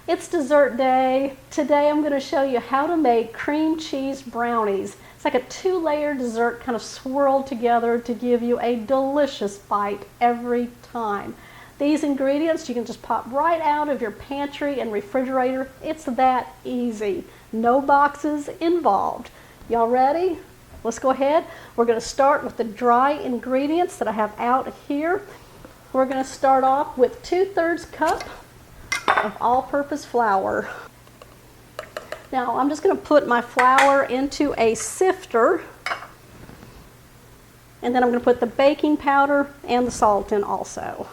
It's dessert day. Today I'm going to show you how to make cream cheese brownies. It's like a two-layer dessert kind of swirled together to give you a delicious bite every time. These ingredients you can just pop right out of your pantry and refrigerator. It's that easy. No boxes involved. Y'all ready? Let's go ahead. We're going to start with the dry ingredients that I have out here. We're going to start off with 2/3 cup of all-purpose flour. Now I'm just going to put my flour into a sifter, and then I'm going to put the baking powder and the salt in also.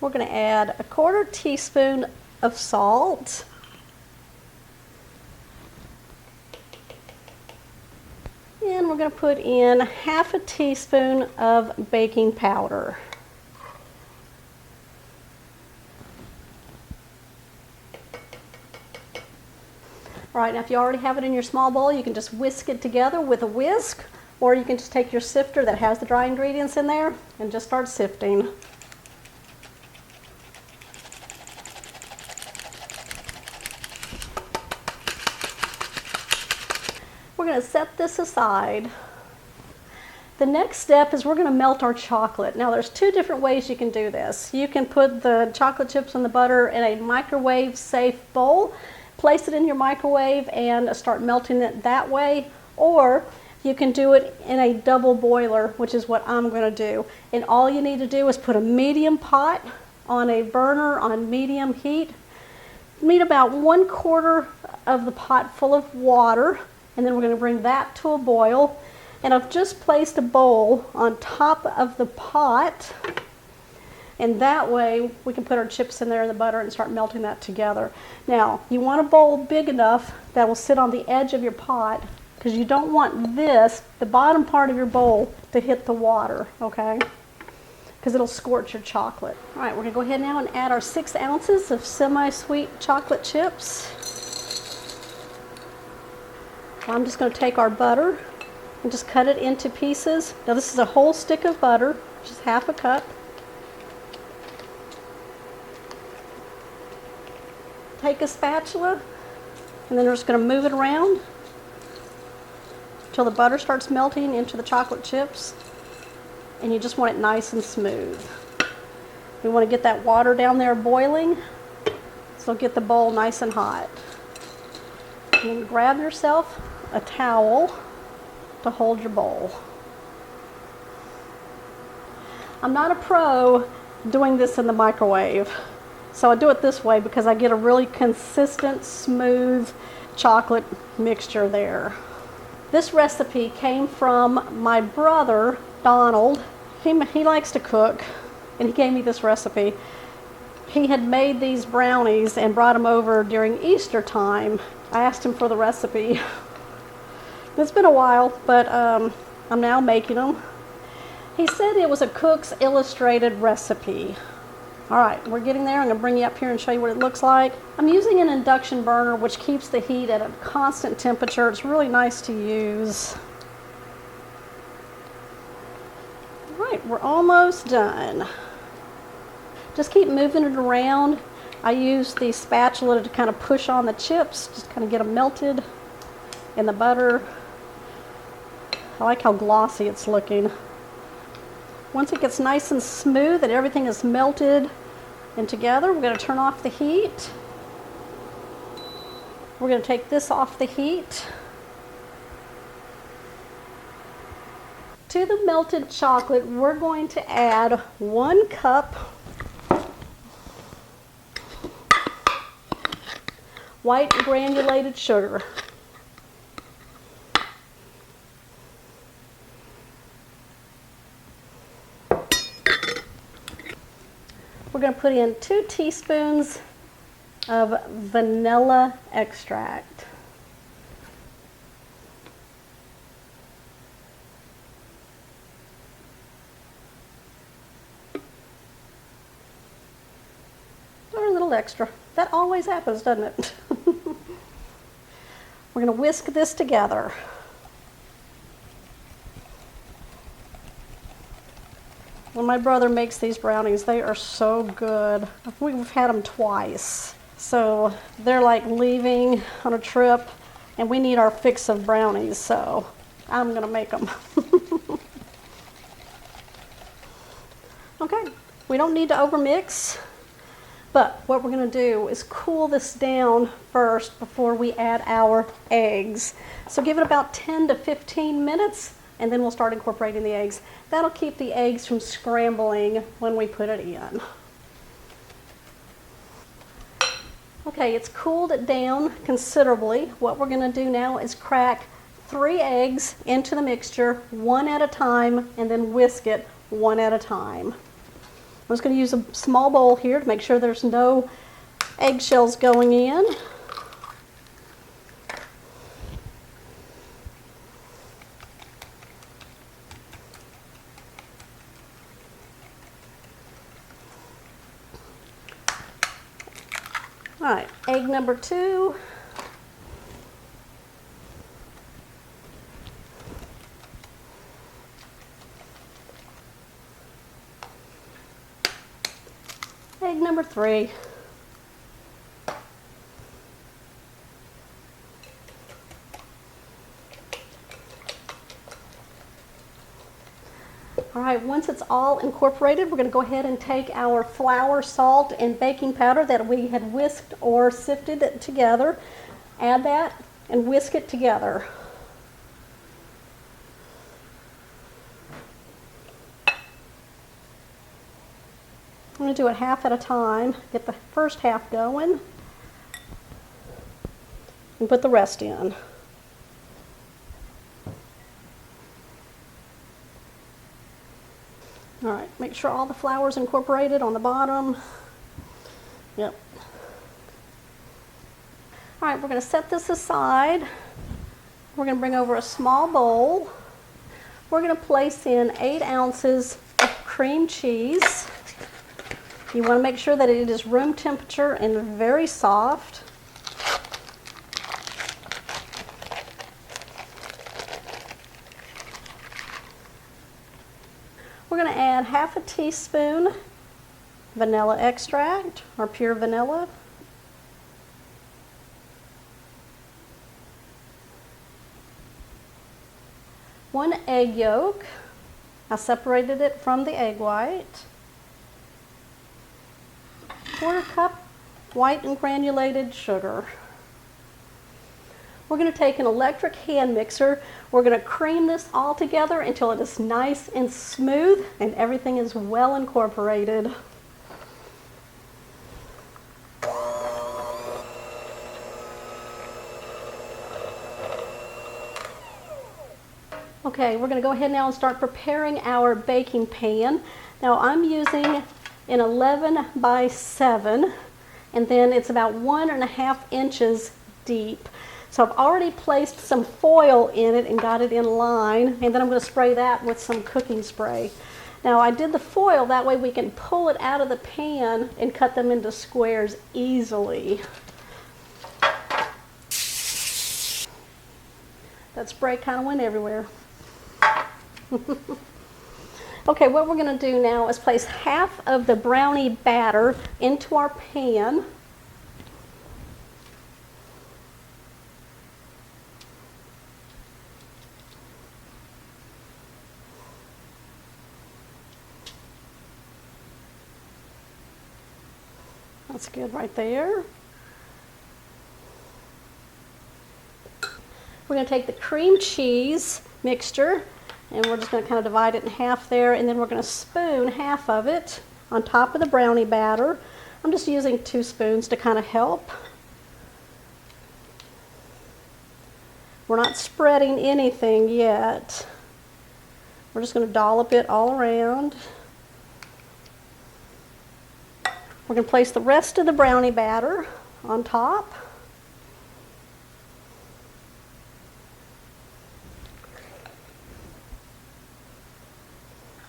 We're going to add 1/4 teaspoon of salt. And we're going to put in 1/2 teaspoon of baking powder. All right, now if you already have it in your small bowl, you can just whisk it together with a whisk, or you can just take your sifter that has the dry ingredients in there and just start sifting. We're going to set this aside. The next step is we're going to melt our chocolate. Now there's 2 different ways you can do this. You can put the chocolate chips and the butter in a microwave safe bowl, place it in your microwave and start melting it that way, or you can do it in a double boiler, which is what I'm going to do. And all you need to do is put a medium pot on a burner on medium heat. Need about 1/4 of the pot full of water. And then we're going to bring that to a boil. And I've just placed a bowl on top of the pot. And that way we can put our chips in there and the butter and start melting that together. Now, you want a bowl big enough that will sit on the edge of your pot, because you don't want this, the bottom part of your bowl, to hit the water, okay? Because it'll scorch your chocolate. All right, we're going to go ahead now and add our 6 ounces of semi-sweet chocolate chips. I'm just going to take our butter and just cut it into pieces. Now this is a whole stick of butter, just 1/2 cup. Take a spatula, and then we're just going to move it around until the butter starts melting into the chocolate chips. And you just want it nice and smooth. We want to get that water down there boiling, so get the bowl nice and hot. And then grab yourself a towel to hold your bowl. I'm not a pro doing this in the microwave, so I do it this way because I get a really consistent, smooth chocolate mixture there. This recipe came from my brother, Donald. He likes to cook, and he gave me this recipe. He had made these brownies and brought them over during Easter time. I asked him for the recipe. It's been a while, but I'm now making them. He said it was a Cook's Illustrated recipe. All right, we're getting there. I'm going to bring you up here and show you what it looks like. I'm using an induction burner, which keeps the heat at a constant temperature. It's really nice to use. All right, we're almost done. Just keep moving it around. I use the spatula to kind of push on the chips, just kind of get them melted in the butter. I like how glossy it's looking. Once it gets nice and smooth and everything is melted and together, we're going to turn off the heat. We're going to take this off the heat. To the melted chocolate, we're going to add 1 cup white granulated sugar. We're going to put in 2 teaspoons of vanilla extract. little extra. That always happens, doesn't it? We're going to whisk this together. When my brother makes these brownies, they are so good. We've had them twice. So they're like leaving on a trip, and we need our fix of brownies, so I'm going to make them. Okay, we don't need to overmix, but what we're going to do is cool this down first before we add our eggs. So give it about 10 to 15 minutes, and then we'll start incorporating the eggs. That'll keep the eggs from scrambling when we put it in. Okay, it's cooled it down considerably. What we're going to do now is crack 3 eggs into the mixture, one at a time, and then whisk it one at a time. I'm just going to use a small bowl here to make sure there's no eggshells going in. All right, egg number 2. Egg number 3. All right, once it's all incorporated, we're going to go ahead and take our flour, salt, and baking powder that we had whisked or sifted together, add that, and whisk it together. I'm going to do it half at a time, get the first half going, and put the rest in. All right, make sure all the flour's incorporated on the bottom. Yep. All right, we're going to set this aside. We're going to bring over a small bowl. We're going to place in 8 ounces of cream cheese. You want to make sure that it is room temperature and very soft. We're going to add half a teaspoon vanilla extract or pure vanilla. One egg yolk. I separated it from the egg white. 1/4 cup white and granulated sugar. We're going to take an electric hand mixer. We're going to cream this all together until it is nice and smooth and everything is well incorporated. Okay, we're going to go ahead now and start preparing our baking pan. Now I'm using an 11 by 7, and then it's about 1.5 inches deep. So I've already placed some foil in it and got it in line, and then I'm going to spray that with some cooking spray. Now I did the foil, that way we can pull it out of the pan and cut them into squares easily. That spray kind of went everywhere. Okay, what we're going to do now is place half of the brownie batter into our pan. That's good right there. We're going to take the cream cheese mixture and we're just going to kind of divide it in half there, and then we're going to spoon half of it on top of the brownie batter. I'm just using 2 spoons to kind of help. We're not spreading anything yet. We're just going to dollop it all around. We're going to place the rest of the brownie batter on top.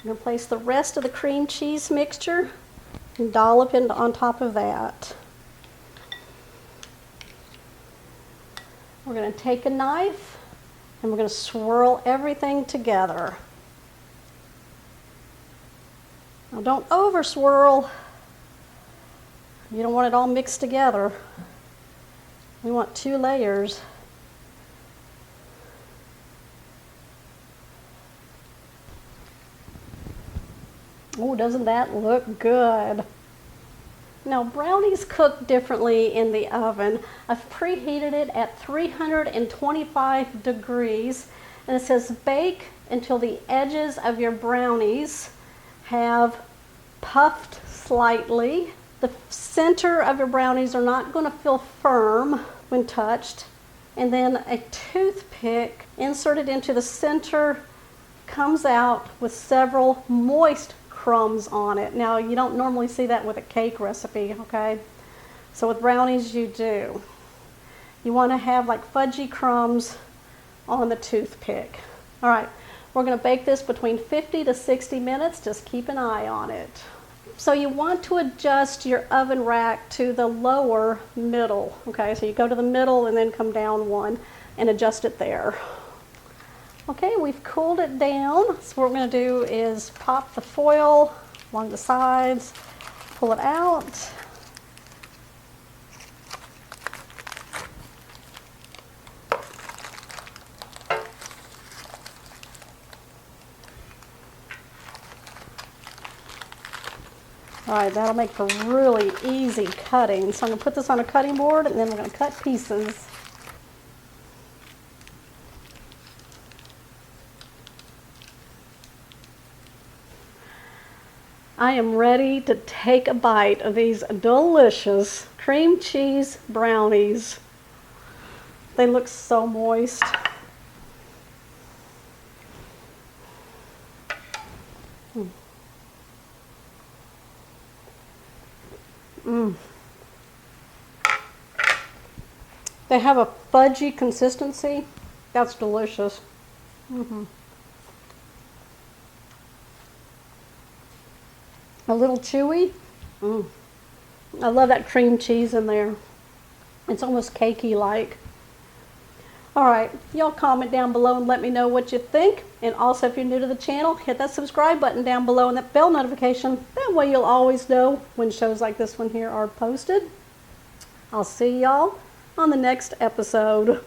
I'm going to place the rest of the cream cheese mixture and dollop it on top of that. We're going to take a knife and we're going to swirl everything together. Now don't over swirl. You don't want it all mixed together. We want 2 layers. Oh, doesn't that look good? Now, brownies cook differently in the oven. I've preheated it at 325 degrees, and it says bake until the edges of your brownies have puffed slightly. The center of your brownies are not going to feel firm when touched. And then a toothpick inserted into the center comes out with several moist crumbs on it. Now, you don't normally see that with a cake recipe, okay? So with brownies, you do. You want to have like fudgy crumbs on the toothpick. All right, we're going to bake this between 50 to 60 minutes. Just keep an eye on it. So you want to adjust your oven rack to the lower middle, okay? So you go to the middle and then come down 1 and adjust it there. Okay, we've cooled it down. So what we're going to do is pop the foil along the sides, pull it out. All right, that'll make for really easy cutting. So I'm going to put this on a cutting board and then we're going to cut pieces. I am ready to take a bite of these delicious cream cheese brownies. They look so moist. They have a fudgy consistency. That's delicious. A little chewy. I love that cream cheese in there. It's almost cakey like. All right, y'all comment down below and let me know what you think. And also, if you're new to the channel, hit that subscribe button down below and that bell notification. That way you'll always know when shows like this one here are posted. I'll see y'all on the next episode.